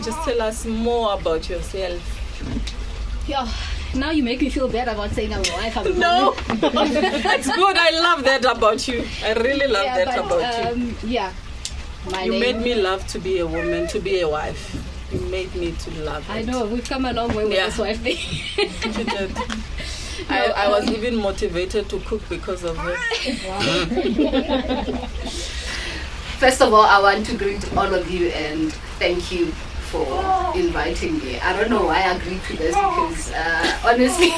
Just tell us more about yourself. Yeah, now you make me feel bad about saying I'm a wife. No, that's good. I love that about you. I really love that about you. Yeah, you made me love to be a woman, to be a wife. You made me to love it. I know, we've come a long way with this wife thing. You did. I was even motivated to cook because of her. Wow. First of all, I want to greet all of you and thank you for inviting me. I don't know why I agreed to this because honestly,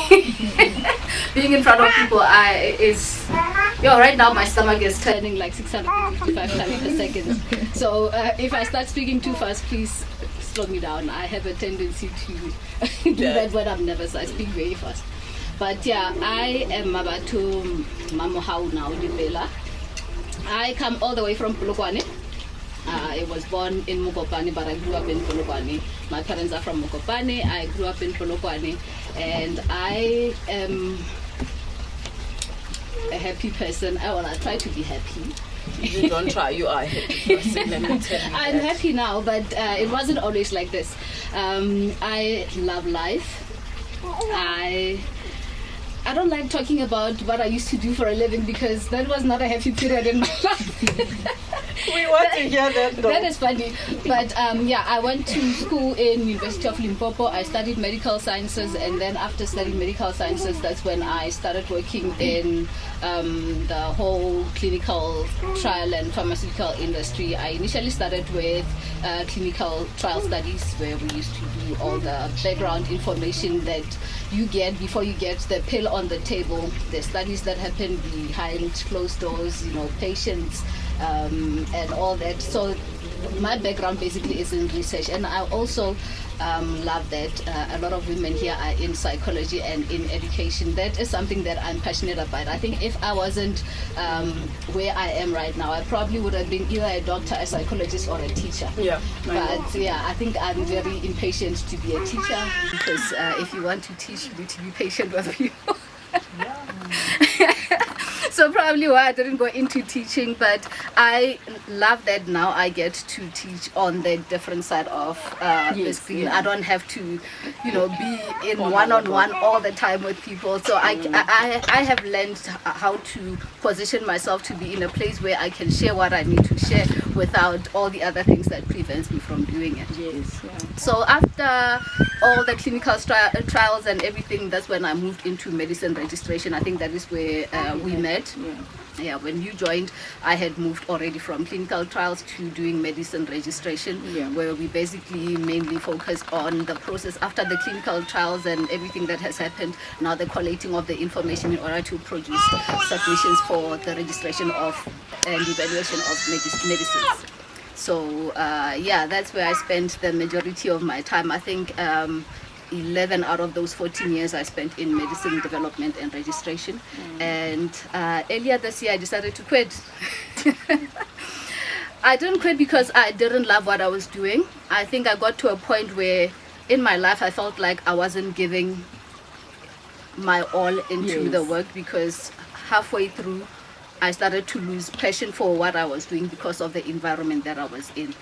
being in front of people right now my stomach is turning like 655 times per second. So if I start speaking too fast, please slow me down. I have a tendency to do that when I'm nervous. I speak very fast. But yeah, I am MmaMohau now, Libela. I come all the way from Polokwane. I was born in Mokopane, but I grew up in Polokwane. My parents are from Mokopane. I grew up in Polokwane, and I am a happy person. I try to be happy. You don't try, you are a happy person. Let me tell you I'm happy now, but it wasn't always like this. I love life. I don't like talking about what I used to do for a living because that was not a happy period in my life. We want to hear that though. That is funny. But I went to school in University of Limpopo. I studied medical sciences, and then after studying medical sciences, that's when I started working in the whole clinical trial and pharmaceutical industry. I initially started with clinical trial studies, where we used to do all the background information that you get before you get the pill on the table, the studies that happen behind closed doors, patients, and all that. So my background basically is in research, and I also love that a lot of women here are in psychology and in education. That is something that I'm passionate about. I think if I wasn't where I am right now, I probably would have been either a doctor, a psychologist, or a teacher. Yeah. But I think I'm very impatient to be a teacher, because if you want to teach, you need to be patient with people. So probably why I didn't go into teaching, but I love that now I get to teach on the different side of the screen. I don't have to, be in one-on-one all the time with people. So I have learned how to position myself to be in a place where I can share what I need to share without all the other things that prevents me from doing it. Yes. Yeah. So after all the clinical trials and everything, that's when I moved into medicine registration. I think that is where we met. Yeah, when you joined, I had moved already from clinical trials to doing medicine registration, where we basically mainly focus on the process after the clinical trials and everything that has happened. Now the collating of the information in order to produce submissions for the registration of and evaluation of medicines. So that's where I spent the majority of my time. I think 11 out of those 14 years I spent in medicine development and registration. And earlier this year I decided to quit. I didn't quit because I didn't love what I was doing. I think I got to a point where in my life I felt like I wasn't giving my all into the work, because halfway through I started to lose passion for what I was doing because of the environment that I was in.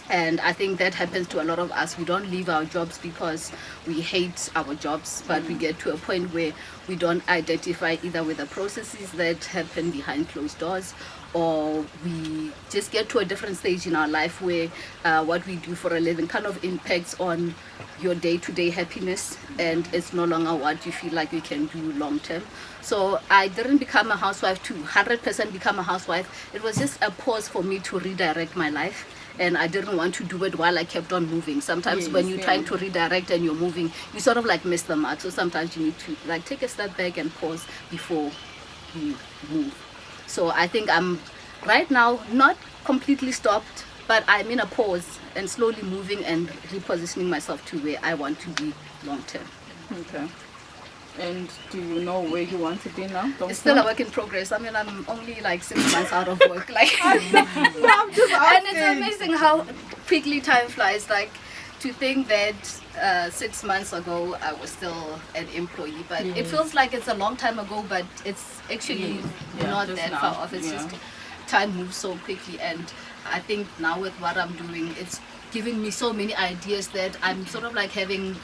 And I think that happens to a lot of us. We don't leave our jobs because we hate our jobs, but we get to a point where we don't identify either with the processes that happen behind closed doors, or we just get to a different stage in our life where what we do for a living kind of impacts on your day-to-day happiness, and it's no longer what you feel like you can do long term. So I didn't become a housewife to 100% become a housewife. It was just a pause for me to redirect my life, and I didn't want to do it while I kept on moving. Sometimes when you're trying to redirect and you're moving, you sort of like miss the mark. So sometimes you need to like take a step back and pause before you move. So I think I'm right now not completely stopped, but I'm in a pause and slowly moving and repositioning myself to where I want to be long term. Okay. And do you know where you want to be now? It's still a work in progress. I mean, I'm only like 6 months out of work. Like, I'm just and it's amazing how quickly time flies. Like, to think that 6 months ago I was still an employee, but it feels like it's a long time ago, but it's actually not that far off. It's just time moves so quickly, and I think now with what I'm doing, it's giving me so many ideas that I'm sort of like having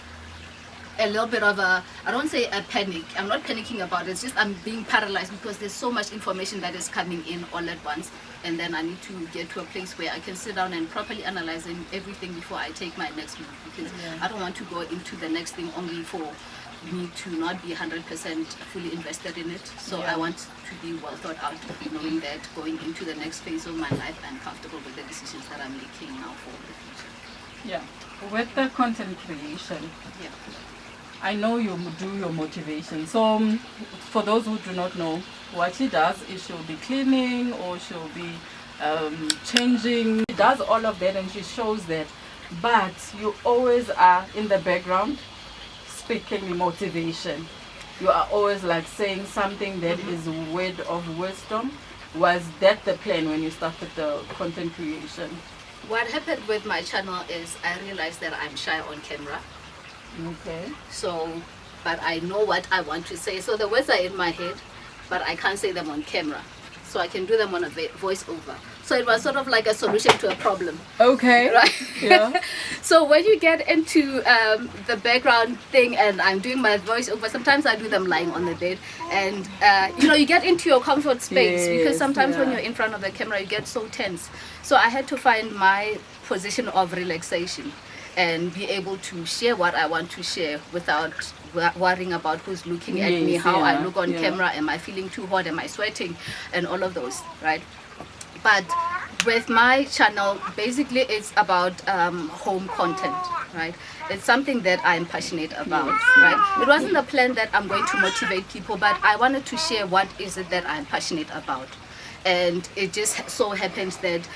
a little bit of a, I don't say a panic, I'm not panicking about it, it's just I'm being paralyzed because there's so much information that is coming in all at once, and then I need to get to a place where I can sit down and properly analyzing everything before I take my next move, because I don't want to go into the next thing only for me to not be 100% fully invested in it. So I want to be well thought out, knowing that going into the next phase of my life, I'm comfortable with the decisions that I'm making now for the future. Yeah, with the content creation, I know you do your motivation. So for those who do not know, what she does is she'll be cleaning or she'll be changing. She does all of that and she shows that. But you always are in the background speaking motivation. You are always like saying something that is a word of wisdom. Was that the plan when you started the content creation? What happened with my channel is I realized that I'm shy on camera. Okay. So, but I know what I want to say. So the words are in my head, but I can't say them on camera. So I can do them on a voiceover. So it was sort of like a solution to a problem. Okay. Right? Yeah. So when you get into the background thing and I'm doing my voiceover, sometimes I do them lying on the bed. And, you get into your comfort space because sometimes when you're in front of the camera, you get so tense. So I had to find my position of relaxation and be able to share what I want to share without worrying about who's looking at me, how I look on camera, am I feeling too hot, am I sweating, and all of those, right? But with my channel, basically it's about home content, right? It's something that I'm passionate about, right? It wasn't a plan that I'm going to motivate people, but I wanted to share what is it that I'm passionate about. And it just so happens that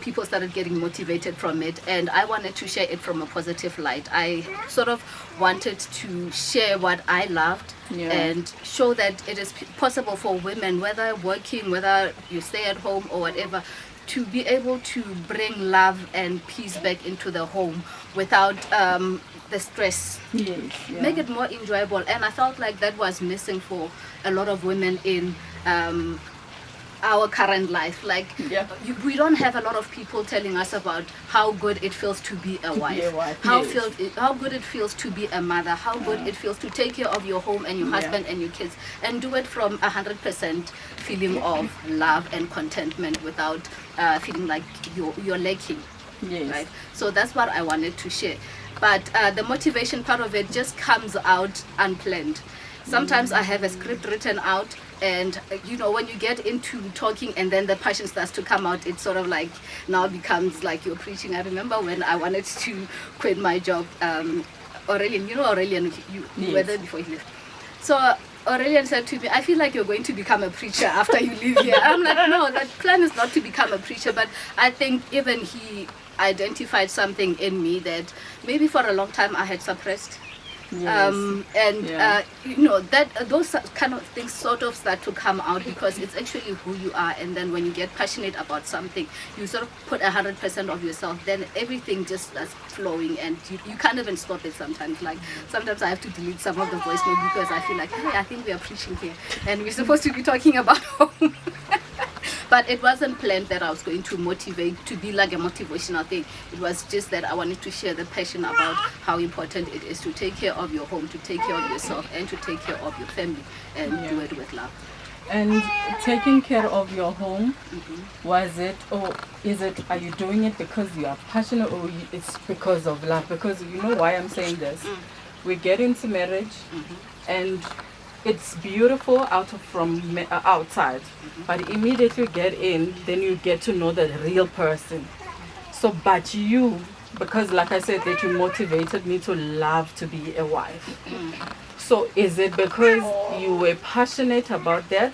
people started getting motivated from it, and I wanted to share it from a positive light. I sort of wanted to share what I loved and show that it is possible for women, whether working, whether you stay at home or whatever, to be able to bring love and peace back into the home without the stress. Make it more enjoyable. And I felt like that was missing for a lot of women in our current life. Like we don't have a lot of people telling us about how good it feels to be a wife, how good it feels to be a mother, how good it feels to take care of your home and your husband and your kids, and do it from 100% feeling of love and contentment without feeling like you're lacking. Right? So that's what I wanted to share. But the motivation part of it just comes out unplanned. Sometimes I have a script written out, and when you get into talking and then the passion starts to come out, it sort of like now becomes like you're preaching. I remember when I wanted to quit my job, Aurelian, you were there before he left. So Aurelian said to me, I feel like you're going to become a preacher after you leave here. I'm like, no, that plan is not to become a preacher, but I think even he identified something in me that maybe for a long time I had suppressed. That those kind of things sort of start to come out because it's actually who you are, and then when you get passionate about something, you sort of put 100% of yourself, then everything just starts flowing, and you can't even stop it sometimes. Like sometimes I have to delete some of the voice note because I feel like, hey, I think we are preaching here and we're supposed to be talking about home. But it wasn't planned that I was going to motivate, to be like a motivational thing. It was just that I wanted to share the passion about how important it is to take care of your home, to take care of yourself, and to take care of your family, and do it with love. And taking care of your home, was it, or is it, are you doing it because you are passionate, or it's because of love? Because you know why I'm saying this? We get into marriage, and it's beautiful from outside, but immediately you get in, then you get to know the real person. So, but you, because like I said, that you motivated me to love to be a wife. So is it because you were passionate about that,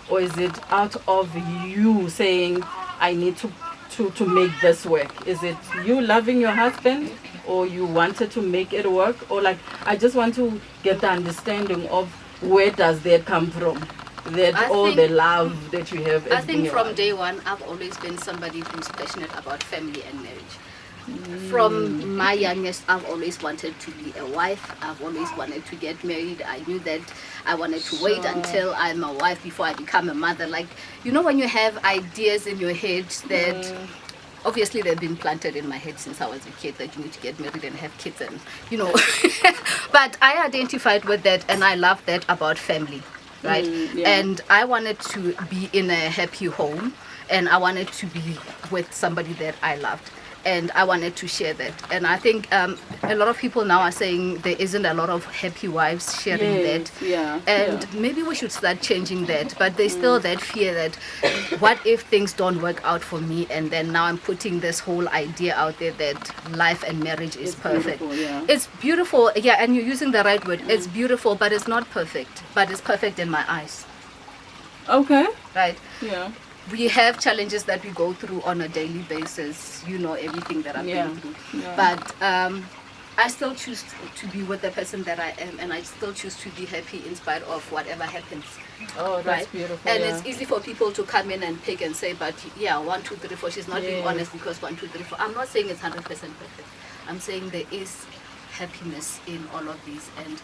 or is it out of you saying, I need to make this work? Is it you loving your husband, or you wanted to make it work? Or like, I just want to get the understanding of where does that come from? The love that you have. I think from day one, I've always been somebody who's passionate about family and marriage. From my youngest, I've always wanted to be a wife. I've always wanted to get married. I knew that I wanted to wait until I'm a wife before I become a mother. Like, when you have ideas in your head that obviously they've been planted in my head since I was a kid that you need to get married and have kids and but I identified with that, and I love that about family, right? And I wanted to be in a happy home, and I wanted to be with somebody that I loved, and I wanted to share that. And I think a lot of people now are saying there isn't a lot of happy wives sharing that. And maybe we should start changing that. But there's still that fear that what if things don't work out for me, and then now I'm putting this whole idea out there that life and marriage is perfect. It's beautiful, and you're using the right word. It's beautiful, but it's not perfect. But it's perfect in my eyes. Okay. Right? Yeah. We have challenges that we go through on a daily basis, everything that I've been through. But I still choose to be with the person that I am, and I still choose to be happy in spite of whatever happens. Oh, that's beautiful. And it's easy for people to come in and pick and say, but 1, 2, 3, 4, she's not being honest because 1, 2, 3, 4. I'm not saying it's 100% perfect. I'm saying there is happiness in all of these. And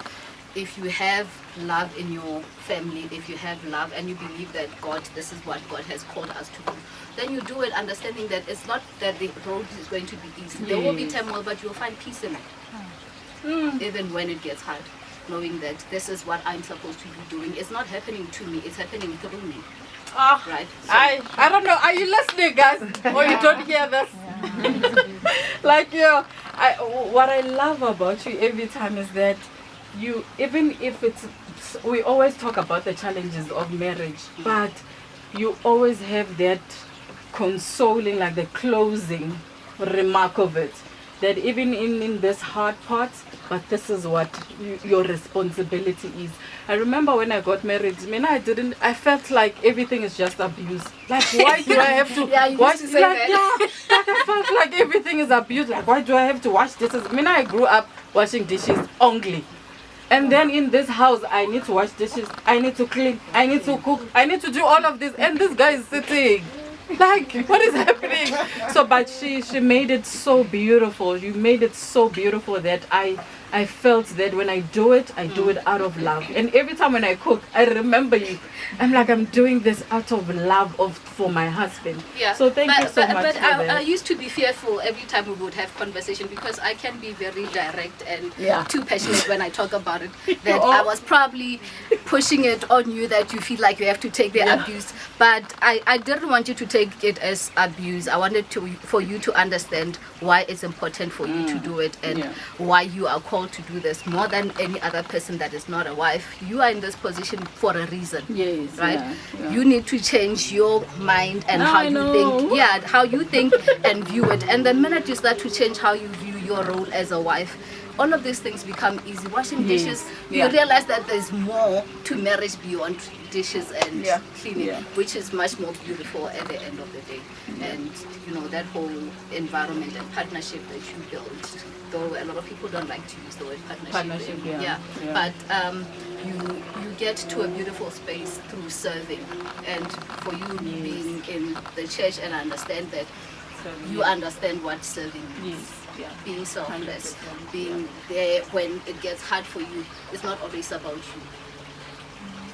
if you have love in your family, if you have love and you believe that this is what God has called us to do, then you do it understanding that it's not that the road is going to be easy. There will be turmoil, but you'll find peace in it. Even when it gets hard, knowing that this is what I'm supposed to be doing. It's not happening to me, it's happening through me. Right? So, I don't know. Are you listening, guys? Or you don't hear this? What I love about you every time is that you, even if we always talk about the challenges of marriage, but you always have that consoling, like the closing remark of it, that even in this hard part, but this is what your responsibility is. I remember when I got married, I felt like everything is just abuse. Like, why do I have to wash? I felt like everything is abuse. Like, why do I have to wash dishes? I grew up washing dishes only. And then in this house, I need to wash dishes, I need to clean, I need to cook, I need to do all of this. And this guy is sitting. Like, what is happening? So, but she made it so beautiful. You made it so beautiful that I felt that when I do it out of love. And every time when I cook, I remember you. I'm like, I'm doing this out of love for my husband. So thank you so much. But I used to be fearful every time we would have conversation, because I can be very direct and too passionate when I talk about it. That I was probably pushing it on you, that you feel like you have to take the abuse. But I didn't want you to take it as abuse. I wanted for you to understand why it's important for you to do it, and why you are called to do this more than any other person that is not a wife. You are in this position for a reason. Right? You need to change your mind and how you think and view it. And the minute you start to change how you view your role as a wife, all of these things become easy. Washing dishes, you realize that there's more to marriage beyond dishes and cleaning, which is much more beautiful at the end of the day. And that whole environment and partnership that you build, though a lot of people don't like to use the word partnership. But you get to a beautiful space through serving. And for you being in the church, and I understand that you understand what serving means. Being selfless, being there when it gets hard for you. It's not always about you.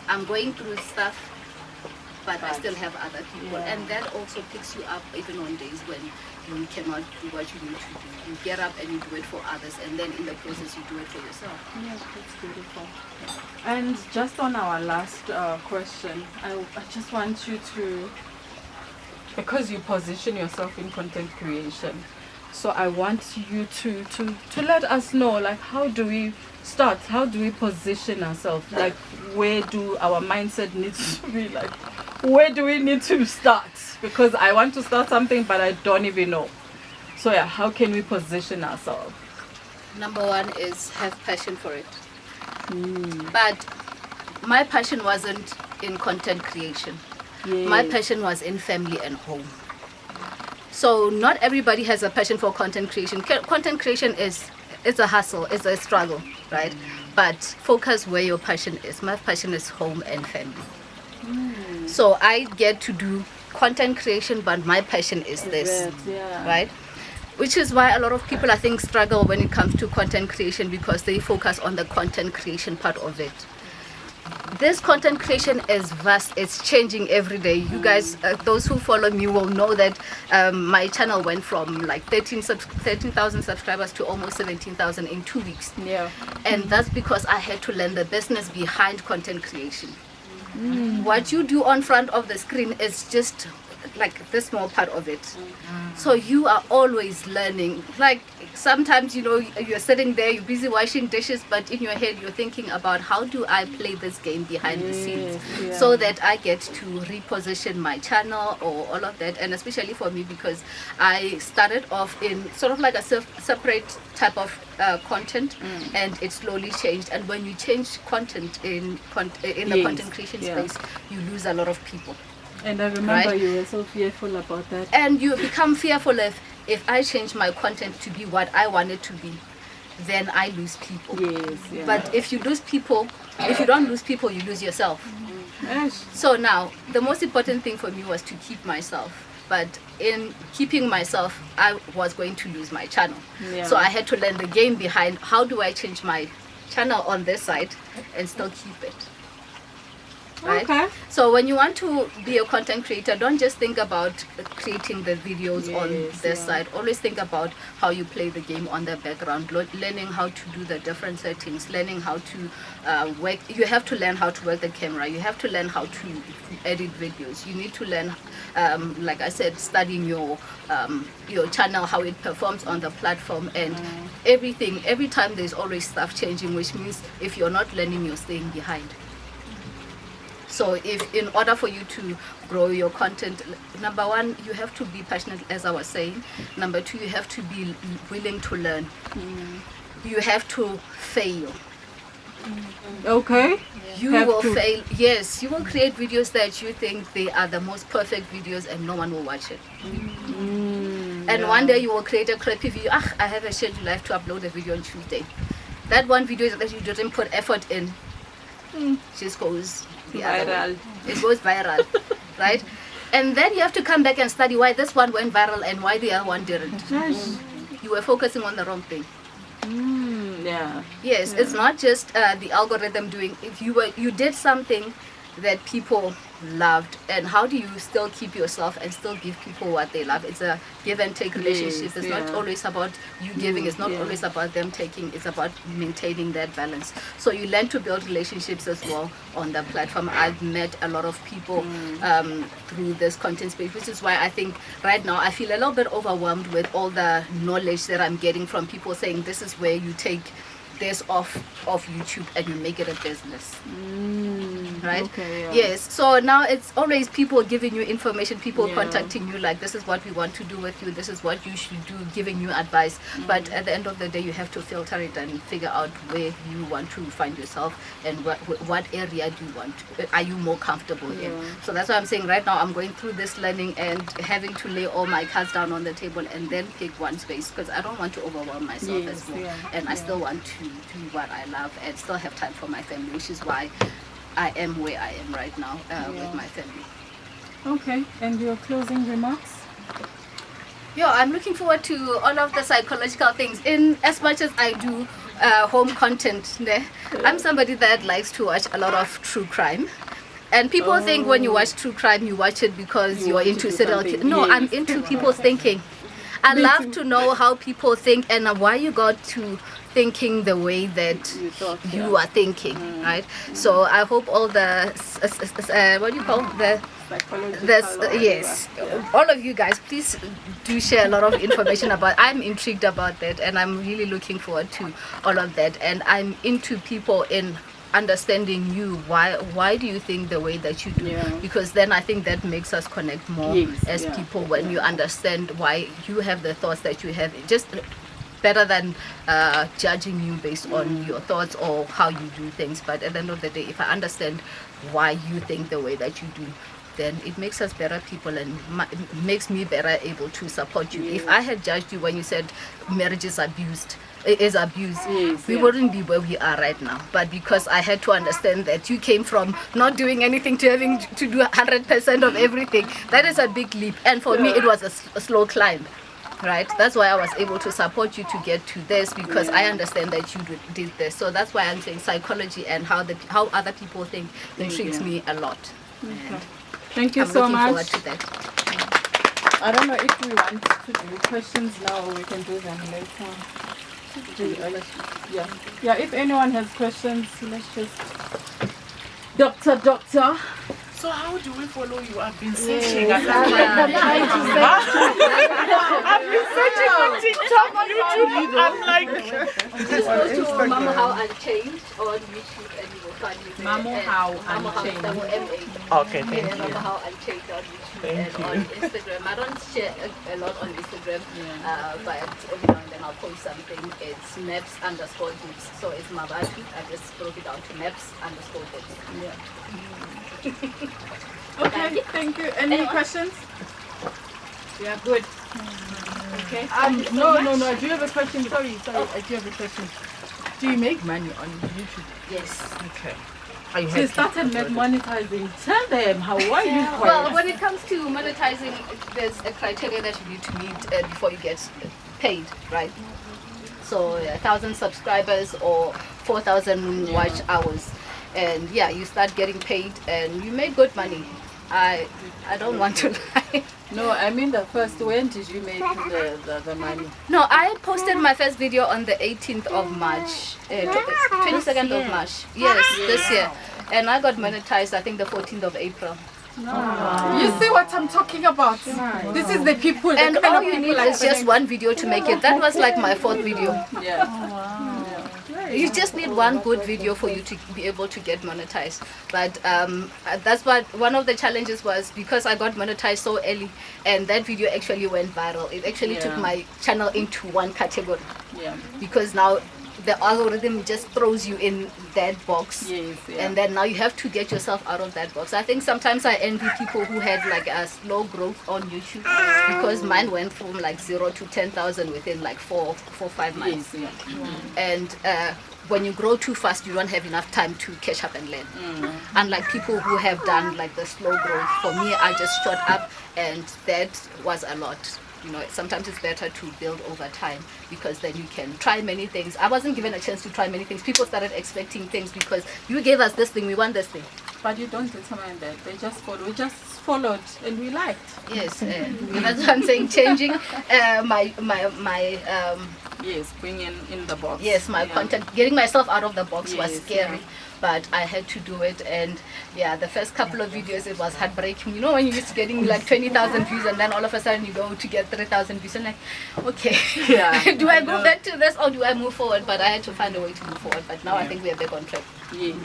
I'm going through stuff, but I still have other people, and that also picks you up even on days when you cannot do what you need to do. You get up and you do it for others, and then in the process you do it for yourself. Yes, that's beautiful. And just on our last question, I just want you to, because you position yourself in content creation, so I want you to let us know, like, how do we start? How do we position ourselves? Like, where do our mindset needs to be? Like, where do we need to start? Because I want to start something, but I don't even know. So how can we position ourselves? Number one is have passion for it. But my passion wasn't in content creation. My passion was in family and home. So not everybody has a passion for content creation. Content creation it's a hustle, it's a struggle, right? But focus where your passion is. My passion is home and family. So I get to do content creation, but my passion is this, right? Which is why a lot of people, I think, struggle when it comes to content creation, because they focus on the content creation part of it. this content creation is vast. It's changing every day. You guys, those who follow me will know that my channel went from like 13,000 subscribers to almost 17,000 in 2 weeks. Yeah. And that's because I had to learn the business behind content creation. What you do on front of the screen is just like the small part of it. So you are always learning. Like sometimes, you know, you're sitting there, you're busy washing dishes, but in your head you're thinking about how do I play this game behind the scenes so that I get to reposition my channel or all of that. And especially for me, because I started off in sort of like a separate type of content, and it slowly changed. And when you change content in the content creation space, you lose a lot of people. And I remember you were so fearful about that. And you become fearful if I change my content to be what I want it to be, then I lose people. Yes. Yeah. But if you lose people, if you don't lose people, you lose yourself. Yes. So now, the most important thing for me was to keep myself. But in keeping myself, I was going to lose my channel. Yeah. So I had to learn the game behind how do I change my channel on this side and still keep it. Right? Okay. So when you want to be a content creator, don't just think about creating the videos on this side. Always think about how you play the game on the background, learning how to do the different settings, learning how to work. You have to learn how to work the camera. You have to learn how to edit videos. You need to learn, like I said, studying your channel, how it performs on the platform, and everything. Every time there's always stuff changing, which means if you're not learning, you're staying behind. So if in order for you to grow your content, number one, you have to be passionate, as I was saying. Number two, you have to be willing to learn. You have to fail. Okay. You will fail. Yes, you will create videos that you think they are the most perfect videos and no one will watch it. And one day you will create a crappy video. I have a schedule, I have to upload a video on Tuesday. That one video that you didn't put effort in just goes viral. It goes viral, right? And then you have to come back and study why this one went viral and why the other one didn't. You were focusing on the wrong thing. Yes, it's not just the algorithm doing. If you did something that people loved, and how do you still keep yourself and still give people what they love? It's a give and take relationship. It's not always about you giving, it's not always about them taking, it's about maintaining that balance. So you learn to build relationships as well on the platform. I've met a lot of people through this content space, which is why I think right now I feel a little bit overwhelmed with all the knowledge that I'm getting from people saying this is where you take this off of YouTube and you make it a business. Right? Okay, yes. So now it's always people giving you information, people contacting you like this is what we want to do with you, this is what you should do, giving you advice. But at the end of the day, you have to filter it and figure out where you want to find yourself and what area do you want are you more comfortable in. So that's why I'm saying right now I'm going through this learning and having to lay all my cards down on the table and then pick one space, because I don't want to overwhelm myself as well. And I still want to do what I love and still have time for my family, which is why I am where I am right now with my family. Okay, and your closing remarks? I'm looking forward to all of the psychological things. In as much as I do home content, I'm somebody that likes to watch a lot of true crime. And people think when you watch true crime, you watch it because you're into serial killers. No, I'm into people's thinking. I love to know how people think and why you got to thinking the way that you are thinking, right? So I hope all the what do you call the all of you guys, please do share a lot of information about. I'm intrigued about that, and I'm really looking forward to all of that. And I'm into people in understanding you. Why do you think the way that you do? Because then I think that makes us connect more as people when you understand why you have the thoughts that you have. Just better than judging you based on your thoughts or how you do things. But at the end of the day, if I understand why you think the way that you do, then it makes us better people and makes me better able to support you. If I had judged you when you said marriage is abused, we wouldn't be where we are right now. But because I had to understand that you came from not doing anything to having to do 100% of everything, that is a big leap. And for me, it was a slow climb. right? That's why I was able to support you to get to this, because I understand that you did this. So that's why I'm saying psychology and how other people think intrigues me a lot. And thank you I'm so looking much. forward to that. I don't know if we want to do questions now or we can do them later. Yeah, if anyone has questions, let's just... Doctor. So how do we follow you? I've been searching. I've been searching on TikTok, YouTube. I'm like, Just go to MmaMohau Unchained on YouTube and you will find me there. MmaMohau Unchained. okay, thank you. MmaMohau Unchained on YouTube Thank and on Instagram. I don't share a lot on Instagram, but every now and then I'll post something. It's maps_books. So it's Mabatu. I just broke it down to maps_books. Okay, thank you. Any questions? Yeah, good. Okay. No. I do have a question. Sorry. I do have a question. Do you make money on YouTube? Yes. Okay. So you started monetizing. Tell them how are you? Well, when it comes to monetizing, there's a criteria that you need to meet before you get paid, right? So 1,000 subscribers or 4,000 watch hours, and you start getting paid, and you make good money. I don't want to lie. No, I mean when did you make the money? No, I posted my first video on the 18th of March, 22nd of March. Yes, this year. And I got monetized, I think, the 14th of April. You see what I'm talking about? This is the people. And all you need is just one video to make it. That was like my 4th video. You just need one good video for you to be able to get monetized. But that's what one of the challenges was, because I got monetized so early and that video actually went viral. It actually took my channel into one category. Because now the algorithm just throws you in that box, and then now you have to get yourself out of that box. I think sometimes I envy people who had like a slow growth on YouTube, because mine went from like 0 to 10,000 within like 4-5 months. And when you grow too fast, you don't have enough time to catch up and learn. Unlike people who have done like the slow growth. For me, I just shot up, and that was a lot. You know, sometimes it's better to build over time, because then you can try many things. I wasn't given a chance to try many things. People started expecting things because you gave us this thing, we want this thing. But you don't determine that. We just followed and we liked. Yes, that's what I'm saying. Changing my yes, bringing in the box. Yes, my content, getting myself out of the box was scary. But I had to do it, and the first couple of videos it was heartbreaking. You know, when you're just getting like 20,000 views, and then all of a sudden you go to get 3,000 views, and like, okay, do I go back to this or do I move forward? But I had to find a way to move forward. But now I think we are back on track. Yes.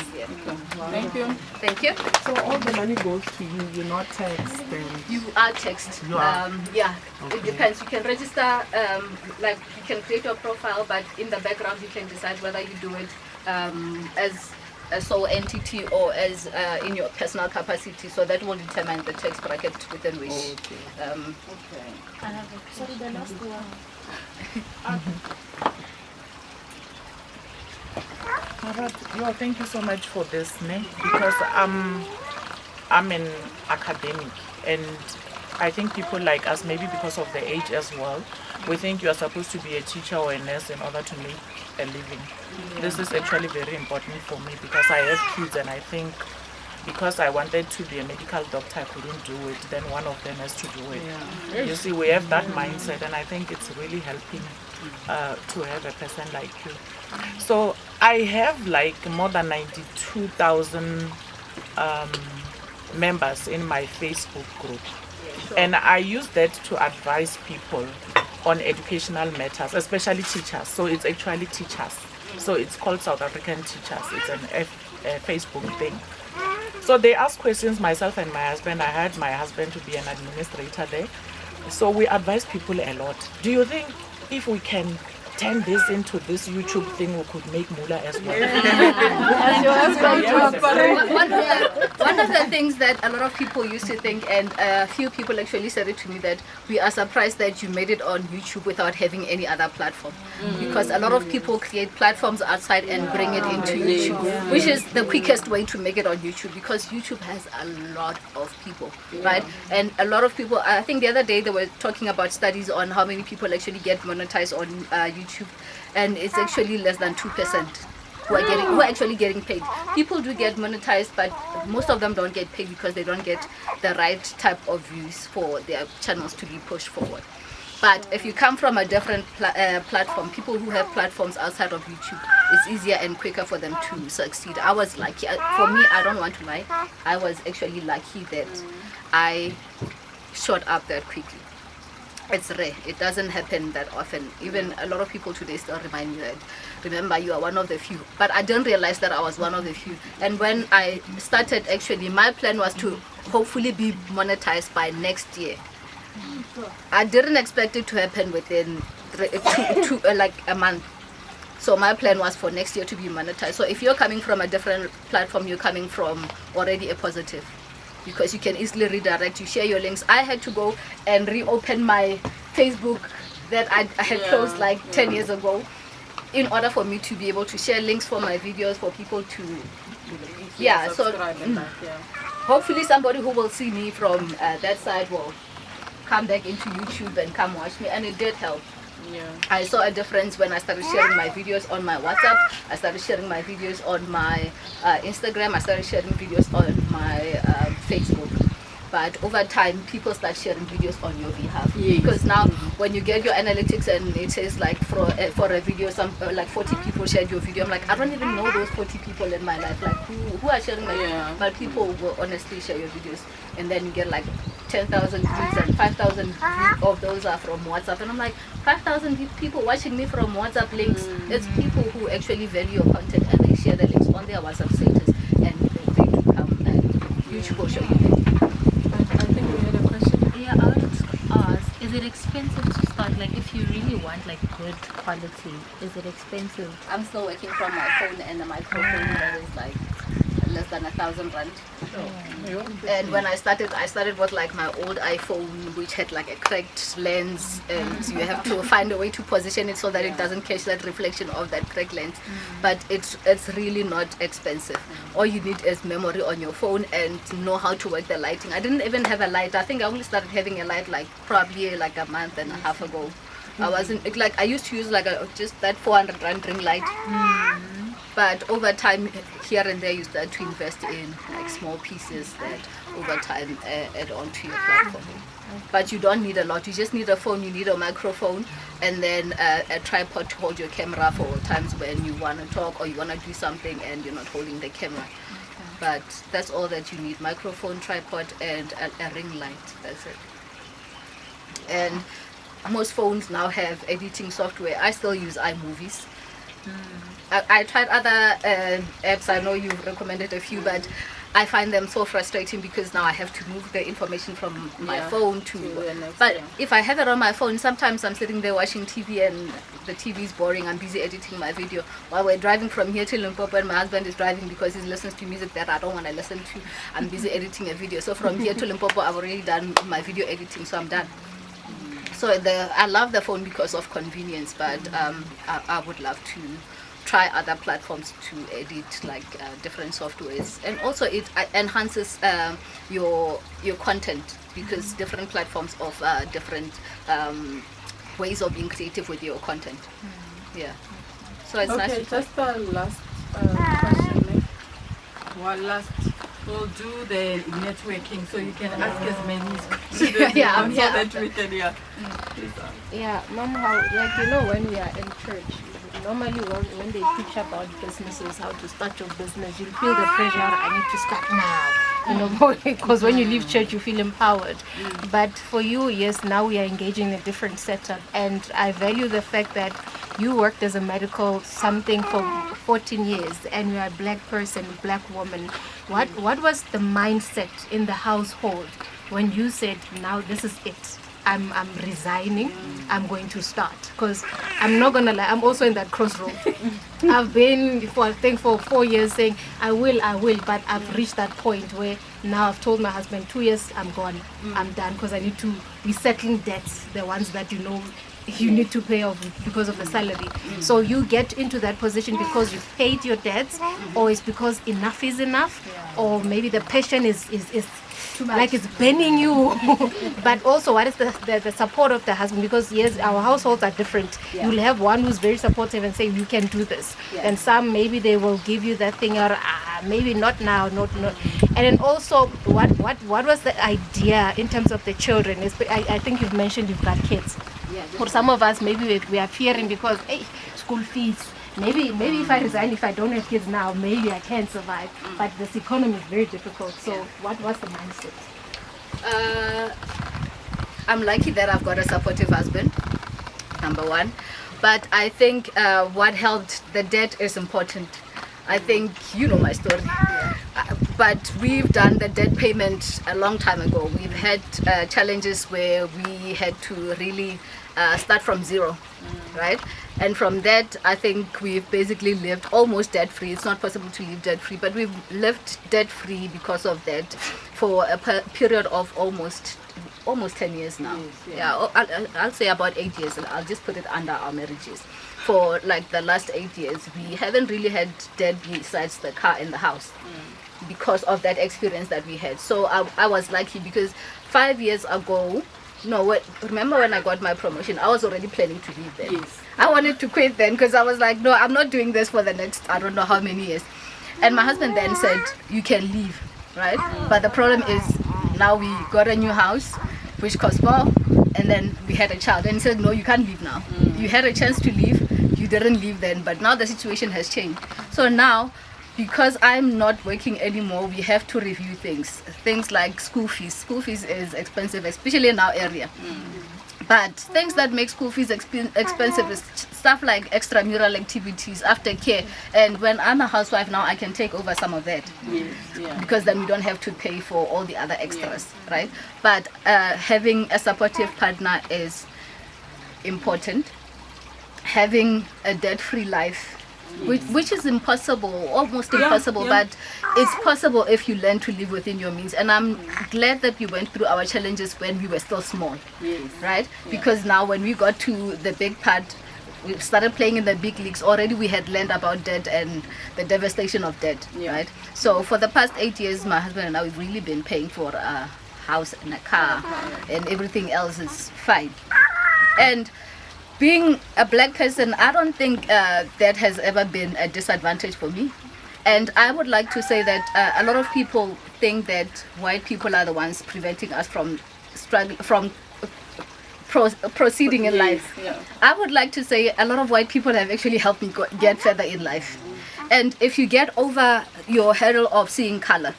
Thank you. Thank you. so all the money goes to you. You're not taxed. You are taxed. You are? It depends. You can register, like you can create your profile, but in the background you can decide whether you do it as a sole entity or as in your personal capacity. So that will determine the tax bracket within which. Sorry, the last one. Thank you so much for this, because I'm an academic, and I think people like us, maybe because of the age as well, we think you are supposed to be a teacher or a nurse in order to make a living. This is actually very important for me, because I have kids, and I think because I wanted to be a medical doctor, I couldn't do it, then one of them has to do it. You see, we have that mindset, and I think it's really helping to have a person like you. So I have like more than 92,000 members in my Facebook group. And I use that to advise people on educational matters, especially teachers. So it's actually teachers. So it's called South African Teachers. It's a Facebook thing. So they ask questions, myself and my husband. I had my husband to be an administrator there. So we advise people a lot. Do you think if we can turn this into this YouTube thing, we could make moolah as well. One of the things that a lot of people used to think, and a few people actually said it to me, that we are surprised that you made it on YouTube without having any other platform. Because a lot of people create platforms outside and bring it into YouTube, which is the quickest way to make it on YouTube, because YouTube has a lot of people, right? And a lot of people, I think the other day they were talking about studies on how many people actually get monetized on YouTube, and it's actually less than 2% who are actually getting paid. People do get monetized, but most of them don't get paid because they don't get the right type of views for their channels to be pushed forward. But if you come from a different platform, people who have platforms outside of YouTube, it's easier and quicker for them to succeed. I was lucky. For me, I don't want to lie, I was actually lucky that I shot up that quickly. It's rare. It doesn't happen that often. Even a lot of people today still remind me that, remember, you are one of the few. But I didn't realize that I was one of the few. And when I started, actually, my plan was to hopefully be monetized by next year. I didn't expect it to happen within like a month. So my plan was for next year to be monetized. So if you're coming from a different platform, you're coming from already a positive, because you can easily redirect, you share your links. I had to go and reopen my Facebook that I had closed like 10 years ago, in order for me to be able to share links for my videos for people to hopefully somebody who will see me from that side will come back into YouTube and come watch me, and it did help. I saw a difference when I started sharing my videos on my WhatsApp. I started sharing my videos on my Instagram. I started sharing videos on my Facebook. But over time, people start sharing videos on your behalf. Because now, when you get your analytics and it says like for a video, like 40 people shared your video, I'm like, I don't even know those 40 people in my life. Like, who are sharing my video? But people will honestly share your videos, and then you get like 10,000 views, and 5,000 of those are from WhatsApp. And I'm like, 5,000 people watching me from WhatsApp links. It's people who actually value your content, and they share the links on their WhatsApp status, and they do come and YouTube will show you. I think we had a question. Yeah, I wanted to ask, is it expensive to start? Like, if you really want like good quality, is it expensive? I'm still working from my phone and a microphone that is like less than 1,000 rand. And when I started with like my old iPhone, which had like a cracked lens, and you have to find a way to position it so that it doesn't catch that reflection of that cracked lens. But it's really not expensive. All you need is memory on your phone and know how to work the lighting. I didn't even have a light. I think I only started having a light like probably like a month and a half ago. I wasn't like, I used to use like just that 400 rand ring light. But over time, here and there, you start to invest in like small pieces that over time add on to your platform. But you don't need a lot. You just need a phone, you need a microphone, and then a tripod to hold your camera for times when you want to talk or you want to do something and you're not holding the camera. But that's all that you need: microphone, tripod, and a ring light. That's it. And most phones now have editing software. I still use iMovies. I tried other apps. I know you've recommended a few, but I find them so frustrating because now I have to move the information from my phone to the next. But if I have it on my phone, sometimes I'm sitting there watching TV and the TV is boring. I'm busy editing my video while we're driving from here to Limpopo, and my husband is driving because he listens to music that I don't want to listen to. I'm busy editing a video. So from here to Limpopo, I've already done my video editing, so I'm done. So I love the phone because of convenience, but I would love to try other platforms to edit like different softwares, and also it enhances your content, because different platforms offer different ways of being creative with your content. So it's nice. Okay, just the last question. We'll do the networking, so you can ask as many questions as you want, so that we can MmaMohau, like, you know, when we are in church, normally when they teach about businesses, how to start your business, you feel the pressure, I need to start now, you know, because when you leave church you feel empowered. But for you, yes, now we are engaging in a different setup, and I value the fact that you worked as a medical something for 14 years, and you are a black person, black woman. What was the mindset in the household when you said, now this is it? I'm resigning, I'm going to start. Because I'm not gonna lie, I'm also in that crossroad. I've been for, I think, for 4 years saying I will, but I've reached that point where now I've told my husband 2 years I'm gone, I'm done, because I need to be settling debts, the ones that you need to pay off because of the salary. So you get into that position because you've paid your debts, or it's because enough is enough, or maybe the passion is too much. Like it's burning you. But also, what is the support of the husband? Because yes, our households are different. You'll have one who's very supportive and say you can do this, and some maybe they will give you that thing, or maybe not now, not. And then also, what was the idea in terms of the children? I think you've mentioned you've got kids. For some of us, maybe we are fearing because school fees. Maybe if I resign, if I don't have kids now, maybe I can survive. But this economy is very difficult. So what was the mindset? I'm lucky that I've got a supportive husband, number one. But I think what helped, the debt is important. I think you know my story. But we've done the debt payment a long time ago. We've had challenges where we had to really start from zero, right? And from that, I think we've basically lived almost debt-free. It's not possible to live debt-free, but we've lived debt-free because of that for a period of almost 10 years now. I'll say about 8 years. I'll just put it under our marriages. For like the last 8 years, we haven't really had debt besides the car and the house because of that experience that we had. So I was lucky because 5 years ago, remember when I got my promotion, I was already planning to leave then. Yes. I wanted to quit then because I was like, no, I'm not doing this for the next, I don't know how many years. And my husband then said, you can leave, right? But the problem is now we got a new house, which cost more, and then we had a child. And he said, no, you can't leave now. You had a chance to leave, you didn't leave then, but now the situation has changed. So now, because I'm not working anymore, we have to review things like school fees. School fees is expensive, especially in our area. But things that make school fees expensive is stuff like extramural activities, aftercare. And when I'm a housewife now, I can take over some of that. Because then we don't have to pay for all the other extras, right? But having a supportive partner is important. Having a debt-free life, which is impossible, almost impossible, but it's possible if you learn to live within your means. And I'm glad that we went through our challenges when we were still small, right? Because now when we got to the big part, we started playing in the big leagues, already we had learned about debt and the devastation of debt, right? So for the past 8 years, my husband and I, we've really been paying for a house and a car, and everything else is fine. And being a black person, I don't think that has ever been a disadvantage for me. And I would like to say that a lot of people think that white people are the ones preventing us from proceeding in life. I would like to say a lot of white people have actually helped me get further in life. And if you get over your hurdle of seeing color,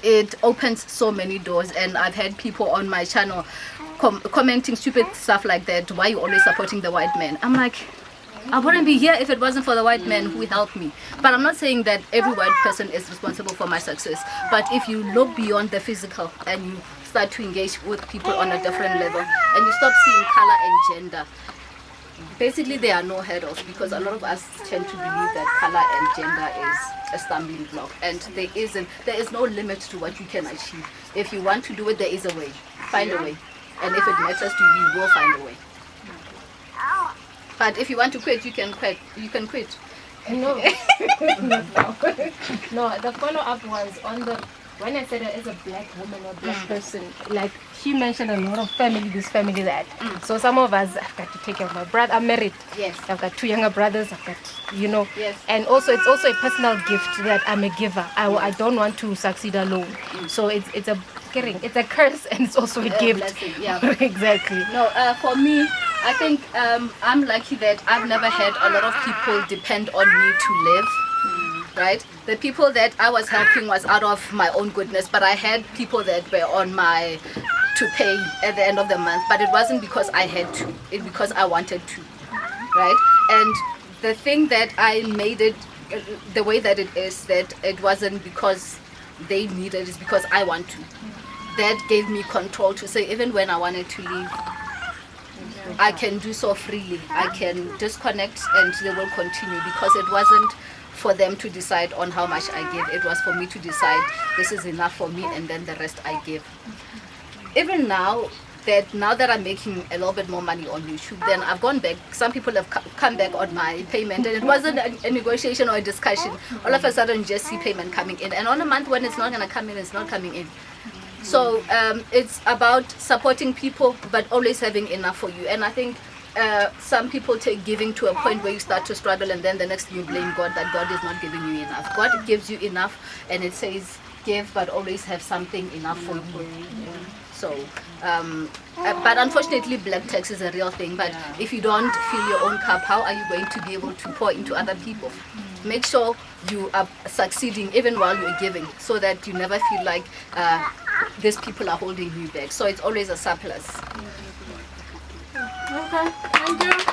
it opens so many doors. And I've had people on my channel commenting stupid stuff like that. Why are you always supporting the white man? I'm like, I wouldn't be here if it wasn't for the white man who helped me. But I'm not saying that every white person is responsible for my success. But if you look beyond the physical and you start to engage with people on a different level and you stop seeing color and gender, basically there are no hurdles, because a lot of us tend to believe that color and gender is a stumbling block, and there is no limit to what you can achieve. If you want to do it, there is a way. Find a way. And if it matters to you, you will find a way. But if you want to quit, you can quit. You can quit. No. No, the follow-up was on when I said as a black woman or black person, like she mentioned a lot of this family that. So some of us, I've got to take care of my brother. I'm married. Yes. I've got 2 younger brothers. I've got, Yes. And also it's also a personal gift that I'm a giver. I don't want to succeed alone. So it's a curse and it's also a gift. Blessing, yeah. Exactly. No, for me, I think I'm lucky that I've never had a lot of people depend on me to live. Right? The people that I was helping was out of my own goodness, but I had people that were on to pay at the end of the month, but it wasn't because I had to, it's because I wanted to, right? And the thing that I made it the way that it is, that it wasn't because they needed it, it's because I want to. that gave me control to say, even when I wanted to leave, I can do so freely. I can disconnect and they will continue, because it wasn't for them to decide on how much I give. It was for me to decide this is enough for me, and then the rest I give. Even now that I'm making a little bit more money on YouTube, then I've gone back. Some people have come back on my payment, and it wasn't a negotiation or a discussion. All of a sudden, just see payment coming in, and on a month when it's not going to come in, it's not coming in. So it's about supporting people, but always having enough for you. And I think some people take giving to a point where you start to struggle, and then the next thing you blame God that God is not giving you enough. God gives you enough, and it says give, but always have something enough for you. So, but unfortunately, black tax is a real thing. But if you don't fill your own cup, how are you going to be able to pour into other people? Make sure you are succeeding even while you're giving, so that you never feel like these people are holding you back. So it's always a surplus. Okay, thank you.